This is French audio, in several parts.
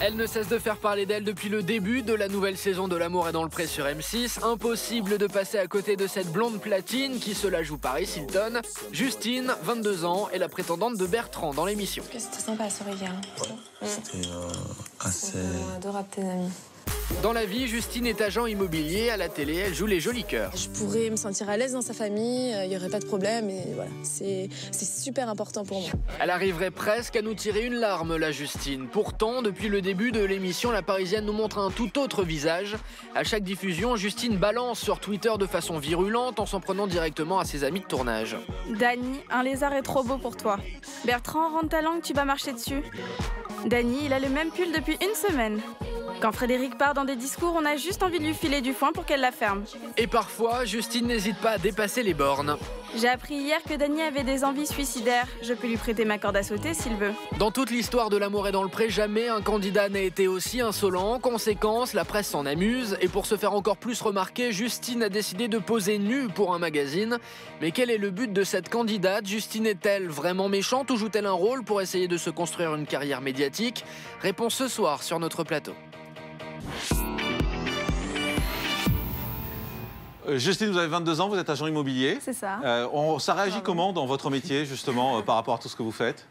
Elle ne cesse de faire parler d'elle depuis le début de la nouvelle saison de L'amour est dans le pré sur M6. Impossible de passer à côté de cette blonde platine qui se la joue Paris Hilton. Justine, 22 ans, est la prétendante de Bertrand dans l'émission. C'était sympa la soirée hier. C'était assez... Adorable tes amis. Dans la vie, Justine est agent immobilier. À la télé, elle joue les jolis cœurs. Je pourrais me sentir à l'aise dans sa famille, il n'y aurait pas de problème. Et voilà, c'est super important pour moi. Elle arriverait presque à nous tirer une larme, la Justine. Pourtant, depuis le début de l'émission, la Parisienne nous montre un tout autre visage. À chaque diffusion, Justine balance sur Twitter de façon virulente en s'en prenant directement à ses amis de tournage. Dany, un lézard est trop beau pour toi. Bertrand, rentre ta langue, tu vas marcher dessus. Dany, il a le même pull depuis une semaine. Quand Frédéric part dans des discours, on a juste envie de lui filer du foin pour qu'elle la ferme. Et parfois, Justine n'hésite pas à dépasser les bornes. J'ai appris hier que Dany avait des envies suicidaires. Je peux lui prêter ma corde à sauter s'il veut. Dans toute l'histoire de L'amour est dans le pré, jamais un candidat n'a été aussi insolent. En conséquence, la presse s'en amuse. Et pour se faire encore plus remarquer, Justine a décidé de poser nue pour un magazine. Mais quel est le but de cette candidate? Justine est-elle vraiment méchante ou joue-t-elle un rôle pour essayer de se construire une carrière médiatique? Réponse ce soir sur notre plateau. Justine, vous avez 22 ans, vous êtes agent immobilier. C'est ça. Ça réagit comment dans votre métier, justement, par rapport à tout ce que vous faites?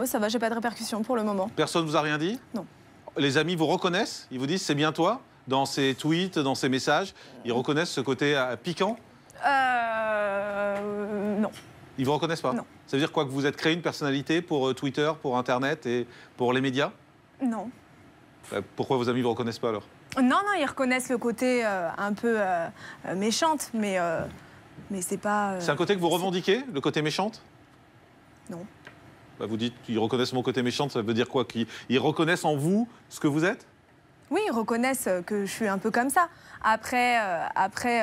Ça va, j'ai pas de répercussions pour le moment. Personne vous a rien dit? Non. Les amis vous reconnaissent? Ils vous disent c'est bien toi? Dans ces tweets, dans ces messages, ils reconnaissent ce côté piquant? Non. Ils vous reconnaissent pas? Non. Ça veut dire quoi, que vous êtes créé une personnalité pour Twitter, pour Internet et pour les médias? Non. Pourquoi vos amis vous reconnaissent pas alors? Non, ils reconnaissent le côté un peu méchante, mais c'est pas... C'est un côté que vous revendiquez, le côté méchante? Non. Vous dites qu'ils reconnaissent mon côté méchante, ça veut dire quoi? Qu'ils reconnaissent en vous ce que vous êtes? Oui, ils reconnaissent que je suis un peu comme ça. Après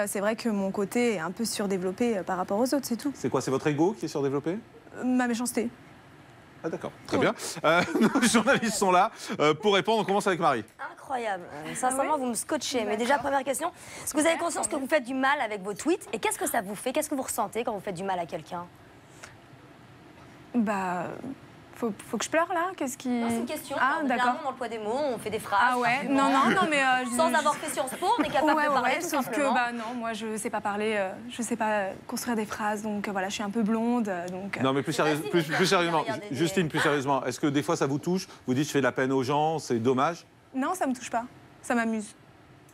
c'est vrai que mon côté est un peu surdéveloppé par rapport aux autres, c'est tout. C'est quoi? C'est votre ego qui est surdéveloppé? Ma méchanceté. Ah d'accord, très bien. Nos journalistes sont là pour répondre. On commence avec Marie. Incroyable. Sincèrement, vous me scotchez. Mais déjà, première question, est-ce que vous avez conscience que vous faites du mal avec vos tweets? Et qu'est-ce que ça vous fait? Qu'est-ce que vous ressentez quand vous faites du mal à quelqu'un? Faut que je pleure là? Qu'est-ce qui... Non, c'est une question. Ah, d'accord. Dans le poids des mots, on fait des phrases. Ah ouais, non, mais... Sans avoir fait Sciences Po, on est capable de parler tout sauf simplement. que, non, moi, je sais pas parler, je sais pas construire des phrases, donc voilà, je suis un peu blonde, donc... Non, mais plus sérieusement, Justine, plus sérieusement, est-ce que des fois ça vous touche? Vous dites je fais de la peine aux gens, c'est dommage? Non, ça me touche pas, ça m'amuse.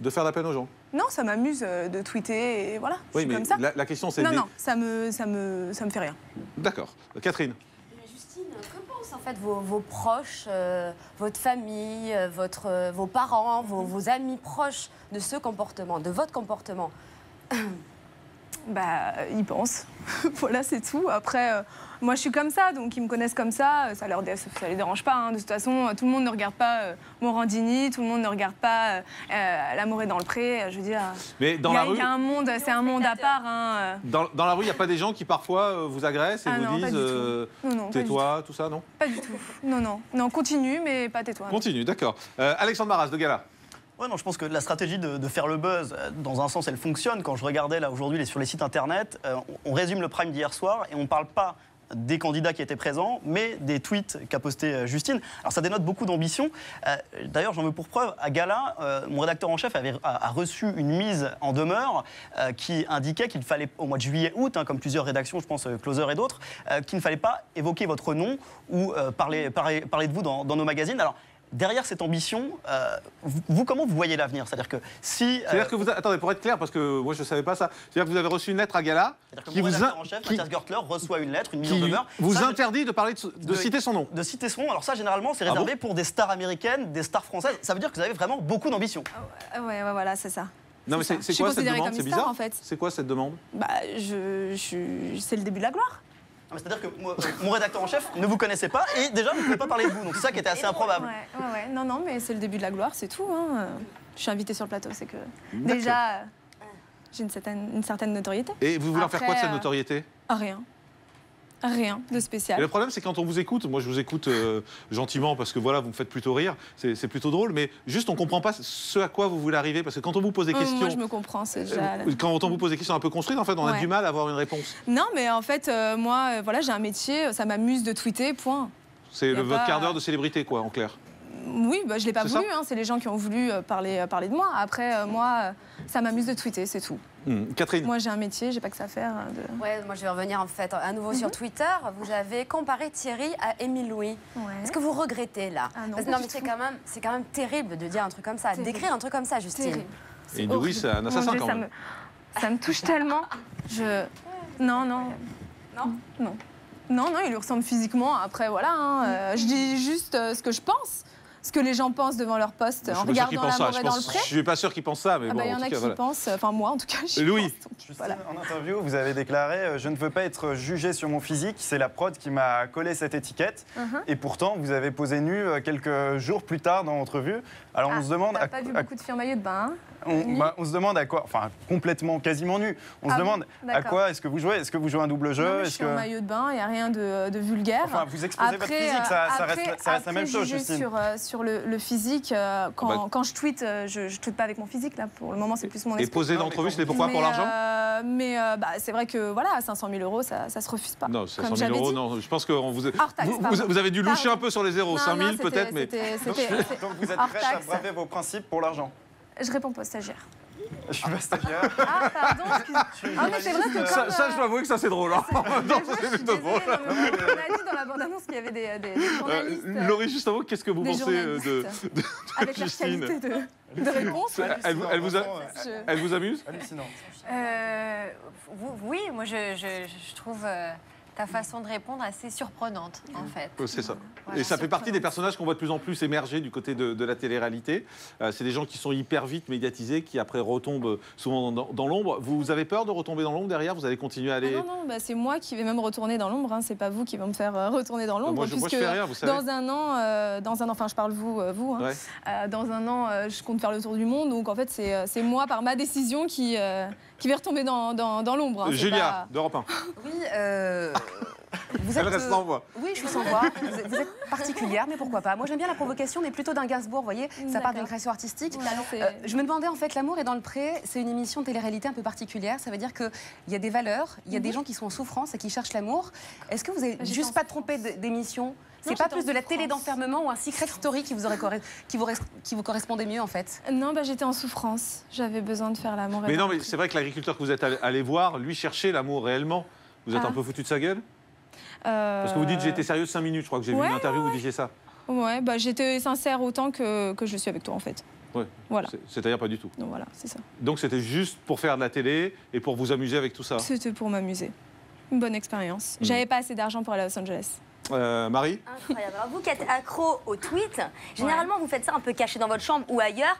De faire de la peine aux gens? Non, ça m'amuse de tweeter, et voilà, je Oui, suis mais comme ça. la question c'est... Non, ça me fait rien. D'accord. Catherine? Justine, que pensent en fait vos proches, votre famille, vos parents, vos amis proches de ce comportement, de votre comportement? Ils pensent. Voilà, c'est tout. Après, moi, je suis comme ça, donc ils me connaissent comme ça. Ça les dérange pas. Hein. De toute façon, tout le monde ne regarde pas Morandini, tout le monde ne regarde pas L'amour est dans le pré. Je veux dire, mais dans la rue, il y a un monde, c'est un monde à part. Hein. Dans la rue, il n'y a pas des gens qui parfois vous agressent et vous non, disent tais-toi, tout ça, non? Pas du tout. Non, continue, mais pas tais-toi. Continue, d'accord. Alexandre Maras de Gala. Ouais, non, je pense que la stratégie de faire le buzz, dans un sens, elle fonctionne. Quand je regardais là aujourd'hui sur les sites internet, on résume le prime d'hier soir et on ne parle pas des candidats qui étaient présents, mais des tweets qu'a posté Justine. Alors ça dénote beaucoup d'ambition. D'ailleurs, j'en veux pour preuve, à Gala, mon rédacteur en chef a reçu une mise en demeure qui indiquait qu'il fallait, au mois de juillet-août, comme plusieurs rédactions, je pense Closer et d'autres, qu'il ne fallait pas évoquer votre nom ou parler de vous dans nos magazines. Alors, derrière cette ambition, comment vous voyez l'avenir? C'est-à-dire que si... C'est-à-dire que vous... Attendez, pour être clair, parce que moi je ne savais pas ça. C'est-à-dire que vous avez reçu une lettre à Gala qui vous... en chef, Mathias Görtler, reçoit une lettre, une mise en demeure. Vous interdit de parler de citer son nom. De citer son nom. Alors ça, généralement, c'est réservé pour des stars américaines, des stars françaises. Ça veut dire que vous avez vraiment beaucoup d'ambition. Ouais, voilà, c'est ça. Non, mais c'est quoi cette demande? C'est bizarre, en fait. C'est quoi cette demande? C'est le début de la gloire. C'est-à-dire que mon rédacteur en chef ne vous connaissait pas et déjà ne pouvait pas parler de vous. Donc c'est ça qui était assez improbable. Ouais. Non, mais c'est le début de la gloire, c'est tout. Hein. Je suis invitée sur le plateau, c'est que déjà j'ai une certaine notoriété. Et vous voulez en faire quoi de cette notoriété? Rien. Rien de spécial. Et le problème, c'est quand on vous écoute, moi je vous écoute gentiment parce que voilà, vous me faites plutôt rire, c'est plutôt drôle, mais juste on ne comprend pas ce à quoi vous voulez arriver. Parce que quand on vous pose des questions... Moi je me comprends, c'est déjà... Quand on vous pose des questions un peu construites, en fait, on a du mal à avoir une réponse. Non, mais en fait, moi, voilà, j'ai un métier, ça m'amuse de tweeter, point. C'est votre quart d'heure de célébrité, quoi, en clair. Oui, bah, je l'ai pas C'est voulu, ça hein, c'est les gens qui ont voulu parler de moi. Après, moi, ça m'amuse de tweeter, c'est tout. Catherine. Moi, j'ai un métier, j'ai pas que ça à faire. Ouais, moi je vais revenir en fait à nouveau sur Twitter. Vous avez comparé Thierry à Émile Louis. Ouais. Est-ce que vous regrettez là? Ah non, Parce que, pas mais du c'est quand même terrible de dire un truc comme ça, Terrible. d'écrire un truc comme ça, Justine. Terrible. Et Louis, c'est un assassin Mon Dieu, quand même. ça me touche tellement. Non, il lui ressemble physiquement. Après, voilà, hein, je dis juste ce que je pense, ce que les gens pensent devant leur poste en regardant La mort est dans le pré. Je suis pas sûr qu'ils pensent ça, mais Ah bon, bah, il y en en a tout cas, qui voilà. pensent, enfin moi en tout cas, j'y Louis. pense. Donc, Justine, voilà. en interview, vous avez déclaré je ne veux pas être jugé sur mon physique, c'est la prod qui m'a collé cette étiquette. Et pourtant, vous avez posé nu quelques jours plus tard dans l'entrevue. Alors on se demande T'as pas vu beaucoup de filles en maillot de bain, hein? on se demande à quoi, enfin complètement, quasiment nu. On se demande à d'accord. quoi est-ce que vous jouez? Est-ce que vous jouez un double jeu? Non, mais je Est-ce suis en maillot de bain, il n'y a rien de vulgaire. Enfin, vous exposez votre physique, ça reste la même chose, juger Justine. sur le physique, quand je tweete, je tweete pas avec mon physique, là, pour le moment, c'est plus mon Et esprit. poser d'entrevue, c'était pourquoi? Pour l'argent? C'est vrai que, voilà, à 500 000 €, ça se refuse pas. Non, comme 500 j'avais 000 €, dit. non. Je pense que vous Hors taxe, pardon. vous avez dû loucher Pardon. un peu sur les zéros. Non, 5 000 non, peut-être, mais... Donc vous êtes hors prête à taxe. braver vos principes pour l'argent? Je réponds pas aux stagiaires. Je suis pas stagiaire. Ah, pardon, excusez-moi. Ah, mais c'est vrai que comme... Ça, je dois avouer que ça, c'est drôle. Hein. Non, c'est plutôt drôle. On a dit dans la bande-annonce qu'il y avait des journalistes. Laurie, juste avant, qu'est-ce que vous des pensez de avec leur Justine? qualité de réponse. Elle vous amuse? Hallucinant. Oui, moi je trouve ta façon de répondre assez surprenante, en fait. C'est ça. Voilà, Et ça fait partie des personnages qu'on voit de plus en plus émerger du côté de la télé-réalité. C'est des gens qui sont hyper vite médiatisés, qui après retombent souvent dans l'ombre. Vous avez peur de retomber dans l'ombre derrière? Vous allez continuer à aller... Non, c'est moi qui vais même retourner dans l'ombre. Hein. C'est pas vous qui va me faire retourner dans l'ombre. Moi, je fais rien, vous savez. Dans un an, enfin, je parle vous. Hein. Ouais. Dans un an, je compte faire le tour du monde. Donc, en fait, c'est moi, par ma décision, qui vais retomber dans l'ombre. Hein. Julia, d'Europe 1. Oui, Elle reste sans voix. Oui, je suis sans voix. Vous êtes particulière, mais pourquoi pas? Moi, j'aime bien la provocation, mais plutôt d'un Gainsbourg, vous voyez. Ça part d'une création artistique. Je me demandais, en fait, L'amour est dans le pré, c'est une émission de télé-réalité un peu particulière. Ça veut dire qu'il y a des valeurs, il y a des gens qui sont en souffrance et qui cherchent l'amour. Est-ce que vous n'avez juste pas trompé d'émission? C'est pas plus de la télé d'enfermement ou un secret story qui vous correspondait mieux, en fait? Non, j'étais en souffrance. J'avais besoin de faire l'amour. Mais non, mais c'est vrai que l'agriculteur que vous êtes allé voir, lui cherchait l'amour réellement. Vous êtes un peu foutu de sa gueule? Parce que vous dites j'ai été sérieuse 5 minutes, je crois que j'ai vu une interview où vous disiez ça. Ouais, j'étais sincère autant que je suis avec toi en fait. Ouais. Voilà. C'est-à-dire pas du tout. Donc voilà, c'est ça. Donc c'était juste pour faire de la télé et pour vous amuser avec tout ça. C'était pour m'amuser. Une bonne expérience. J'avais pas assez d'argent pour aller à Los Angeles. Marie? Incroyable. Alors, vous qui êtes accro au tweet, généralement vous faites ça un peu caché dans votre chambre ou ailleurs.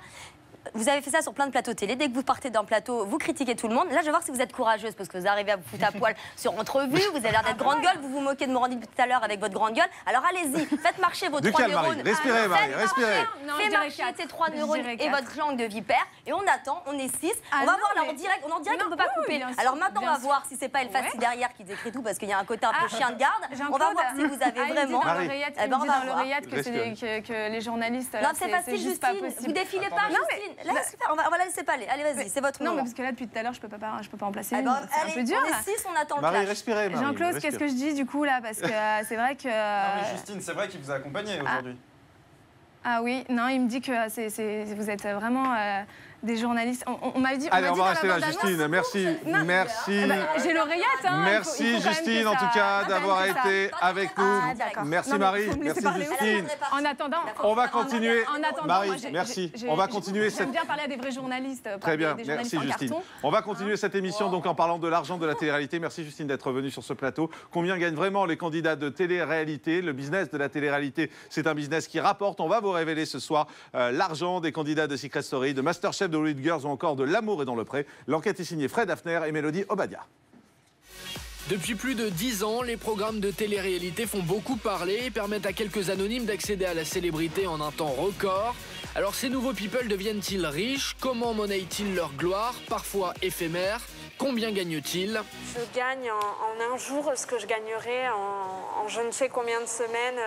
Vous avez fait ça sur plein de plateaux télé. Dès que vous partez d'un plateau, vous critiquez tout le monde. Là, je vais voir si vous êtes courageuse parce que vous arrivez à vous foutre à poil sur entrevue. Vous avez l'air d'être grande gueule. Vous vous moquez de Morandini tout à l'heure avec votre grande gueule. Alors allez-y, faites marcher vos 3 neurones. Respirez, Marie, respirez. Faites marcher ces 3 neurones et votre langue de vipère. Et on attend, on est 6. On va voir là en direct. On est en direct, on ne peut pas couper. Alors maintenant, on va voir si c'est pas Elfassi derrière qui décrit tout parce qu'il y a un côté un peu chien de garde. On va voir si vous avez vraiment. Il me dit dans l'oreillette que les journalistes. Non, c'est facile, Justine. Vous défilez pas, Justine. Laisse faire. On va la laisser parler. Allez, vas-y, c'est votre moment. Non, mais parce que là, depuis tout à l'heure, je peux pas en placer. C'est un peu dur. On est 6, on attend le Marie, clash. respirez, Marie. Jean-Claude, qu'est-ce que je dis du coup là? Parce que c'est vrai que. Non, mais Justine, c'est vrai qu'il vous a accompagné aujourd'hui. Ah oui, non, il me dit que vous êtes vraiment des journalistes. On m'a dit. Allez, on va rester là, Justine. Merci. Merci. J'ai l'oreillette. Hein, merci, Justine, en tout cas, d'avoir été avec nous. Merci, Marie. Merci, Justine. En attendant. On va continuer. Marie, moi, merci. On va continuer cette. J'aime bien parler à des vrais journalistes. Très bien, merci, Justine. On va continuer cette émission donc en parlant de l'argent de la télé-réalité. Merci, Justine, d'être venue sur ce plateau. Combien gagnent vraiment les candidats de télé-réalité? Le business de la télé-réalité, c'est un business qui rapporte. On va vous révéler ce soir l'argent des candidats de Secret Story, de Masterchef, de Hollywood Girls ou encore de L'amour est dans le pré. L'enquête est signée Fred Hafner et Mélodie Obadia. Depuis plus de 10 ans, les programmes de télé-réalité font beaucoup parler et permettent à quelques anonymes d'accéder à la célébrité en un temps record. Alors ces nouveaux people deviennent-ils riches? Comment monnaient-ils leur gloire, parfois éphémère? Combien gagnent-ils? Je gagne en un jour ce que je gagnerais en je ne sais combien de semaines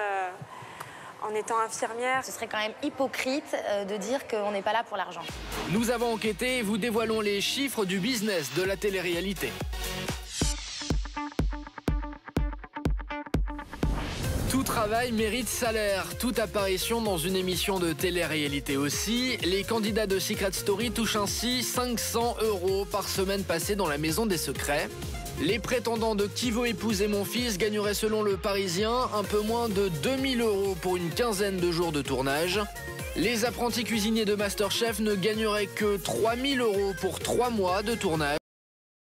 en étant infirmière. Ce serait quand même hypocrite de dire qu'on n'est pas là pour l'argent. Nous avons enquêté et vous dévoilons les chiffres du business de la télé-réalité. Toute travail mérite salaire. Toute apparition dans une émission de télé-réalité aussi. Les candidats de Secret Story touchent ainsi 500 € par semaine passée dans la maison des secrets. Les prétendants de Qui veut épouser mon fils gagneraient selon le Parisien un peu moins de 2000 € pour une quinzaine de jours de tournage. Les apprentis cuisiniers de MasterChef ne gagneraient que 3000 € pour 3 mois de tournage.